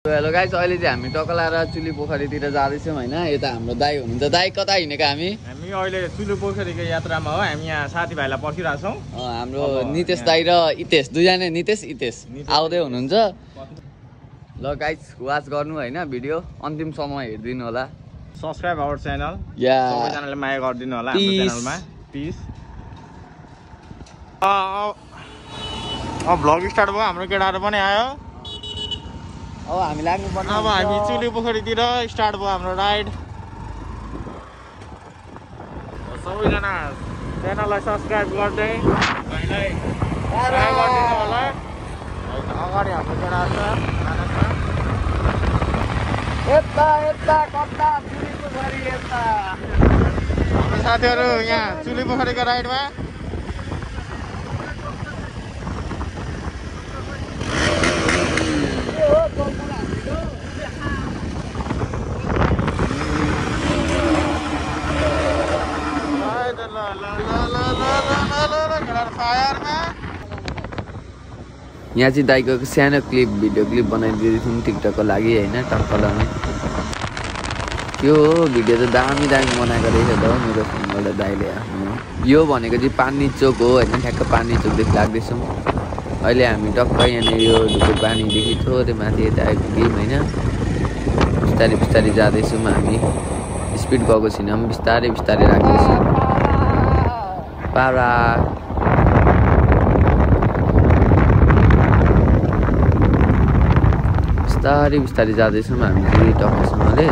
Hello guys, अहिले चाहिँ हामी टकलाएर चुली पोखरीतिर जाँदैछौँ होइन। यता हाम्रो दाइ हुनुहुन्छ। दाइ कता हिँडेको हामी अहिले चुली पोखरीको यात्रामा हो। हामी यहाँ साथीभाइलाई पर्खिरहेको छौँ। हाम्रो नितेश दाइ र इतेश, दुईजना नितेश इतेश आउँदै हुनुहुन्छ। ल गाइस, वाच गर्नु होइन, भिडियो अन्तिमसम्म हेरिदिनु होला। सब्सक्राइब आवर च्यानल, सबैजनाले माया गरिदिनु होला हाम्रो च्यानलमा। पिस। अब भ्लग स्टार्ट भयो, हाम्रो केटाहरू पनि आयो। अब हामी लाग्नु पर्छ। अब हामी चुली पोखरीतिर स्टार्ट भयो हाम्रो राइड। सबैजना च्यानललाई सब्सक्राइब गर्दै भाइलाई माया गरिदिनु होला। अगाडि हाम्रो केटाहरू छ। यता यता कता चुली पोखरी यता। हाम्रो साथीहरू यहाँ चुली पोखरीको राइडमा। यहाँ चाहिँ दाइको सानो क्लिप, भिडियो क्लिप बनाइदिँदै थियौँ टिकटकको लागि होइन। टक्कलामै त्यो भिडियो त दामी दामी बनाएको रहेछ त हो मेरो फोनबाट दाइले आफ्नो। यो भनेको चाहिँ पानी चोक हो होइन, ठ्याक्क पानी चोकदेखि लाग्दैछौँ। अहिले हामी टक्क यहाँनिर यो ढुकुर पानीदेखि थोरै माथि यता आइपुग्यौँ होइन। बिस्तारै बिस्तारै जाँदैछौँ हामी, स्पिड गएको छैनौँ, बिस्तारै बिस्तारै लाग्दैछौँ। पारा बिस्तारै बिस्तारै जाँदैछौँ हामी फेरि टक्कसँगले।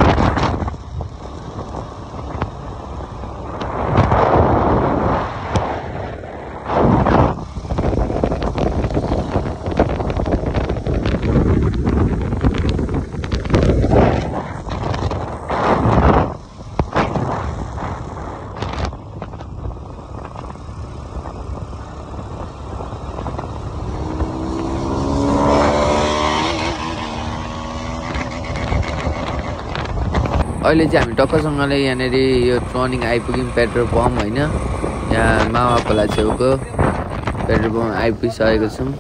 अहिले चाहिँ हामी टक्कसँगले यहाँनिर यो टर्निङ आइपुग्यौँ, पेट्रोल पम्प होइन। यहाँ मामा खोला छेउको पेट्रोल पम्प आइपुगिसकेको छौँ।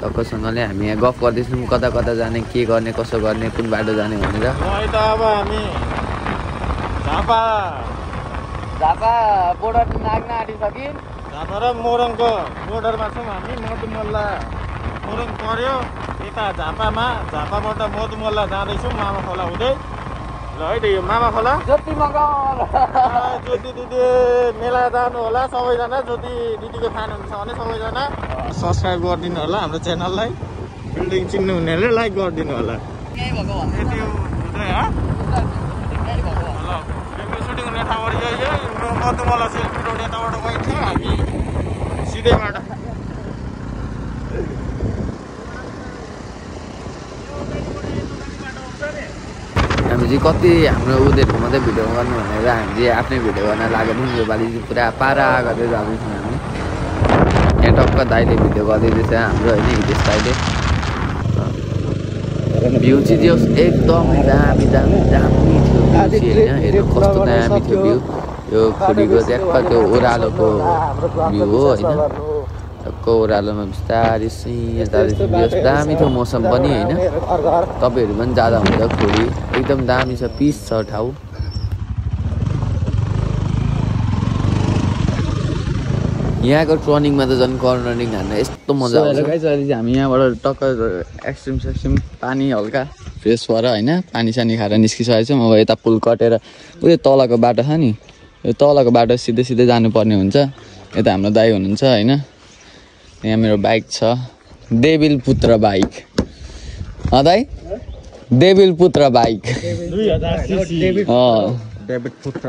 टक्कसँगले हामी यहाँ गफ गर्दैछौँ, कता कता जाने, के गर्ने, कसो गर्ने, कुन बाटो जाने भनेर। अब हामी झापा बोर्डर नाग्न आँटिसक्यौँ। झापा र मोरङको बोर्डरमा छौँ हामी। मधुमल्ला मोरङ पर्यो यता झापामा। झापाबाट मधुमल्ला जाँदैछौँ मामा खोला हुँदै। ल है त यो मामा खोला ज्योति मगर ज्योति दिदी मेला जानु होला सबैजना। ज्योति दिदीको फ्यान हुन्छ भने सबैजना सब्सक्राइब गरिदिनु होला हाम्रो च्यानललाई। बिल्डिङ चिन्नु हुनेले लाइक गरिदिनु होला। यति हुँदै सुटिङ हुने ठाउँहरू यही हो। मधुमला सेल्फी रोड यताबाट गएको थियो हामी सिधै बाटो। हामी चाहिँ कति हाम्रो उनीहरूको मात्रै भिडियो गर्नु भनेर हामी चाहिँ आफ्नै भिडियो गर्न लागेको थियौँ। योपालि चाहिँ पुरा पारा गर्दै जाँदैछौँ हामी। यहाँ टक्क दाइले भिडियो गरिदिँदैछ हाम्रो होइन, हितेश दाइले। भ्यू चाहिँ त्यो एकदमै दामी दामी दामी थियो भ्यू चाहिँ होइन। हेर्नु कस्तो दामी थियो भ्यू। यो खोडीको ट्याक्क त्यो ओह्रालोको भ्यू हो होइन। टक्क ओह्रालोमा बिस्तारै सिँ जाँदैछ। दामी थियो मौसम पनि होइन। तपाईँहरू पनि जाँदा हुन्छ खोडी, एकदम दामी छ, पिस छ ठाउँ। यहाँको टर्निङमा त झन् कर्नरिङ हान्न यस्तो मजा आउँछ। गाइस अहिले चाहिँ हामी यहाँबाट टक्क एक्सट्रिम सेक्सट्रिम पानी हल्का फ्रेस भएर होइन, पानी सानी खाएर निस्किसकेको छौँ। अब यता पुल कटेर उयो तलको बाटो छ नि, यो तलको बाटो सिधै सिधै जानुपर्ने हुन्छ। यता हाम्रो दाइ हुनुहुन्छ होइन। यहाँ मेरो बाइक छ, देविल पुत्र बाइक। दाइ देविल पुत्र बाइक। डेभिड पुत्र।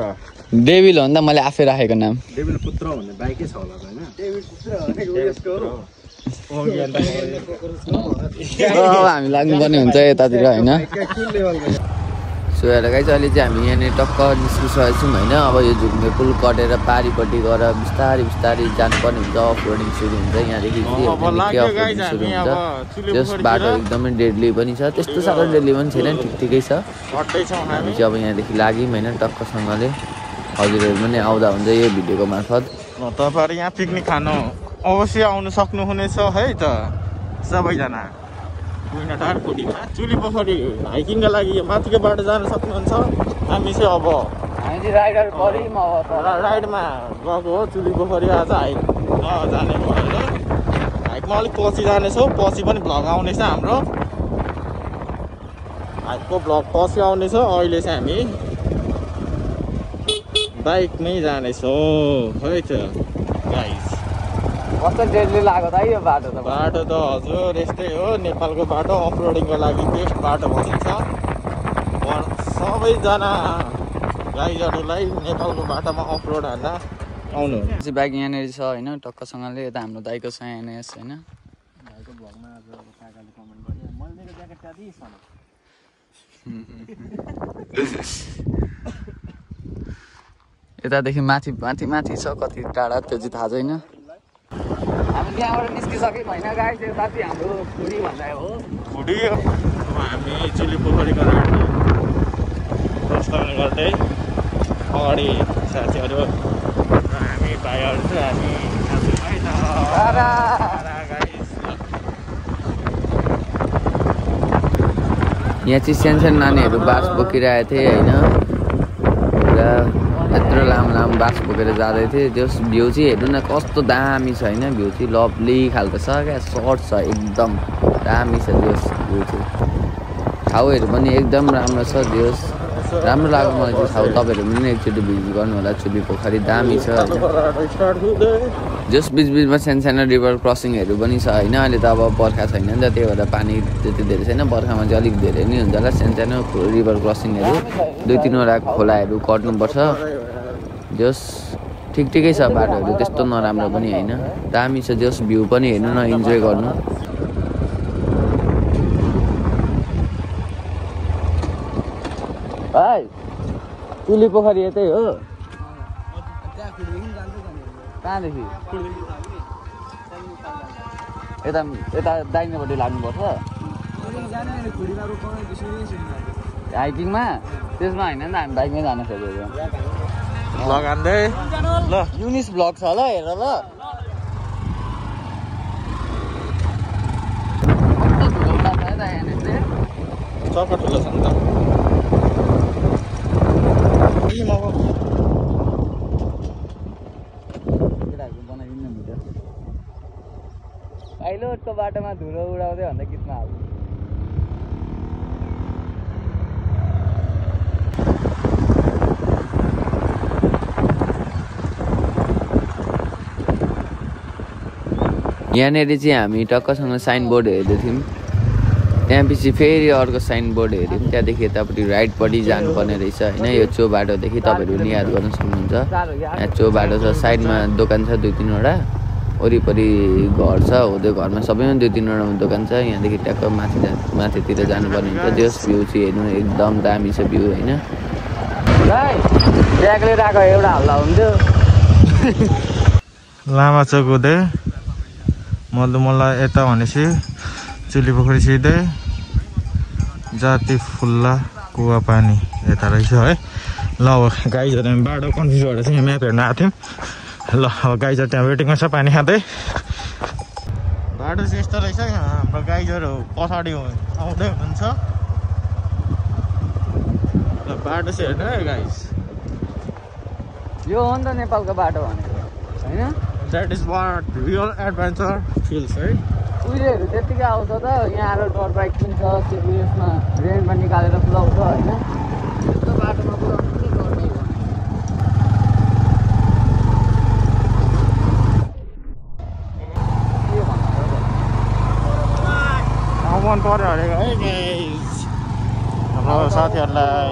डेभिल हो नि त, मैले आफै राखेको नाम। डेभिल पुत्र भन्ने बाइकै छ होला हैन। डेभिल पुत्र भनेको यसको हो। अब हामी लाग्नुपर्ने हुन्छ यतातिर होइन। सो हेर गाइस, अहिले चाहिँ हामी यहाँनिर टक्क निस्किसकेको छौँ होइन। अब यो झुक्ने पुल कटेर पारिपट्टि गएर बिस्तारै बिस्तारै जानुपर्ने हुन्छ। अफ रोडिङ सुरु हुन्छ यहाँदेखि। सुरु हुन्छ त्यस बाटो एकदमै डेडली पनि छ, त्यस्तो साह्रो डेडली पनि छैन, ठिक ठिकै छ। हामी चाहिँ अब यहाँदेखि लाग्यौँ होइन टक्कसँगले। हजुरहरू पनि आउँदा हुन्छ यो भिडियोको मार्फत। तपाईँहरू यहाँ पिकनिक खानु अवश्य आउनु सक्नुहुनेछ है त सबैजना। कुइनाटार कुटीमा चुली पोखरी हाइकिङका लागि माथिको बाटो जान सक्नुहुन्छ। हामी चाहिँ अब राइडमा गएको हो चुली पोखरी। आज हाइक जाने भयो। हाइकमा अलिक पछि जानेछौँ। पछि पनि भ्लग आउनेछ हाम्रो। हाइकको भ्लग पछि आउनेछ। अहिले चाहिँ हामी बाइकमै जानेछौँ। खै त गाइस कस्तो डेडली लाग्यो त यो बाटो त। बाटो त हजुर यस्तै हो। नेपालको बाटो अफरोडिङको लागि बेस्ट बाटो भनिन्छ। सबैजना गाइजहरूलाई नेपालको बाटोमा अफरोड हान्न आउनु। बाइक यहाँनिर छ होइन टक्कसँगले। यता हाम्रो दाइको छ एनएस होइन। भाइको भ्लगमा आज काकाले कमेन्ट गरे मैले दिएको ज्याकेट त्यहाँ दिइस् यतादेखि माथि माथि माथि छ कति टाढा त्यो चाहिँ थाहा छैन। हामी त्यहाँबाट निस्किसकेको होइन गाइस। यो साथी हाम्रो खुडी भन्दा हो। खुडी हामी चुली पोखरीको राइडमा प्रस्थान गर्दै अगाडि साथीहरू र हामी भाइहरू चाहिँ हामी यहाँ चाहिँ सानो नानीहरू बास बोकिरहेको थिए होइन। र यत्रो लामो लामो बास बोकेर जाँदै थिएँ। त्यो भ्यू चाहिँ हेर्नु न कस्तो दामी छ होइन। भ्यू चाहिँ लभली खालको छ क्या। सर्ट छ एकदम दामी छ त्यो भ्यू चाहिँ। ठाउँहरू पनि एकदम राम्रो छ। त्यो राम्रो लाग्यो मलाई त्यो ठाउँ। तपाईँहरू पनि एकचोटि भिजिट गर्नु होला। चुली पोखरी दामी छ। जस बिचबिचमा सानो सानो रिभर क्रसिङहरू पनि छ होइन। अहिले त अब बर्खा छैन नि त त्यही भएर पानी त्यति धेरै छैन। बर्खामा चाहिँ अलिक धेरै नै हुन्छ होला। सानो सानो रिभर क्रसिङहरू 2-3वटा खोलाहरू कट्नुपर्छ। जस ठिकै छ बाटोहरू त्यस्तो नराम्रो पनि होइन। दामी छ। जस भ्यू पनि हेर्नु न इन्जोय गर्नु। भाइ चुली पोखरी यतै हो। कहाँदेखि यता यता दाहिनेपट्टि लाग्नुपर्छ हाइकिङमा। त्यसमा होइन नि त हामी बाइकमै जान खोजेको। लगाउँदै ल युनिस ब्लग छ ल हेर ल। चक्का ठुलो छ नि त। पाइलोटको बाटोमा धुलो उडाउँदै भन्दा गीतमा हाल्छ। यहाँनिर चाहिँ हामी टक्कसँग साइनबोर्ड हेर्दै थियौँ। त्यहाँ पछि फेरि अर्को साइनबोर्ड हेऱ्यौँ। त्यहाँदेखि यतापट्टि राइटपट्टि जानुपर्ने रहेछ होइन। यो चो बाटोदेखि तपाईँहरू पनि याद गर्न सक्नुहुन्छ। यहाँ चो बाटो छ। साइडमा दोकान छ 2-3वटा। वरिपरि घर छ। हो त्यो घरमा सबैमा 2-3वटा दोकान छ। यहाँदेखि ट्याक्क माथितिर जानुपर्ने हुन्छ। त्यस भ्यू चाहिँ हेर्नु एकदम दामी छ भ्यू होइन। ट्यागले राखेको एउटा हल्ला हुन्थ्यो। लामा चोक हुँदै मल्ला यता भनेपछि चुली पोखरी सिधै जाति फुल्ला कुवा पानी यता रहेछ है। ल अब गाइजहरू हामी बाटो कन्फ्युज भएर चाहिँ यहाँ म्याप हेर्न आएको थियौँ। ल अब गाइजहरू त्यहाँ वेटिङमा छ पानी खाँदै। बाटो चाहिँ यस्तो रहेछ। यहाँ हाम्रो गाइजहरू पछाडि आउँदै हुनुहुन्छ। ल बाटो चाहिँ हेर्नु है गाइज। यो हो नि त नेपालको बाटो भनेको होइन। That is what real adventure feels है। उहिलेहरू त्यत्तिकै आउँछ त यहाँ आएर डर बाइक किन्छ। उयसमा रेन्टमा निकालेर पुऱ्याउँछ होइन। त्यस्तो बाटोमा पुऱ्याउनु चाहिँ गर्नै मन पर्यो अरे है गाइस हाम्रो साथीहरूलाई।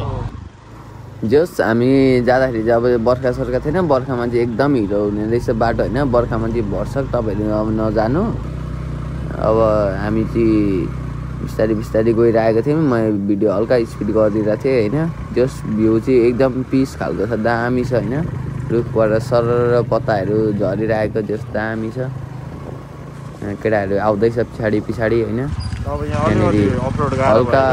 जस हामी जाँदाखेरि चाहिँ अब बर्खा सर्खा थिएन। बर्खामा चाहिँ एकदम हिरो हुने रहेछ बाटो होइन। बर्खामा चाहिँ भर्सक तपाईँहरू अब नजानु। अब हामी चाहिँ बिस्तारै गइरहेको थियौँ। म भिडियो हल्का स्पिड गरिदिरहेको थिएँ होइन। जस भ्यू चाहिँ एकदम पिस खालको छ। दामी छ होइन। रुखबाट सरर पत्ताहरू झरिरहेको जस दामी छ। केटाहरू आउँदैछ पछाडि होइन। हल्का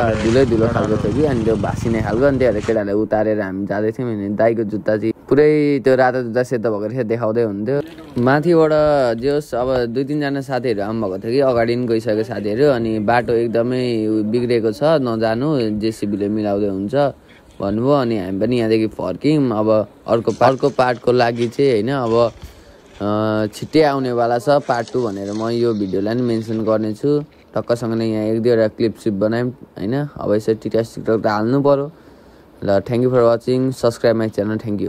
धुलो खालको थियो कि अनि त्यो भाँसिने खालको। अनि त्यही भएर केटाहरूलाई उतारेर हामी जाँदै थियौँ। अनि दाइको जुत्ता चाहिँ पुरै त्यो रातो जुत्ता सेतो भएको रहेछ देखाउँदै हुन्थ्यो माथिबाट जे होस् अब 2-3 जना साथीहरू आउनुभएको थियो कि अगाडि पनि गइसक्यो साथीहरू अनि बाटो एकदमै बिग्रेको छ नजानु जेसीबीले मिलाउँदै हुन्छ भन्नुभयो अनि हामी पनि यहाँदेखि फर्क्यौँ अब अर्को पार्टको लागि चाहिँ होइन अब छिट्टै आउनेवाला छ पार्ट 2 भनेर म यो भिडियोलाई पनि मेन्सन गर्नेछु टक्कसँग नै यहाँ 1-2 वटा क्लिप बनायौँ होइन अब यसरी टिकटक त हाल्नु पर्यो ल thank you for watching subscribe my channel thank you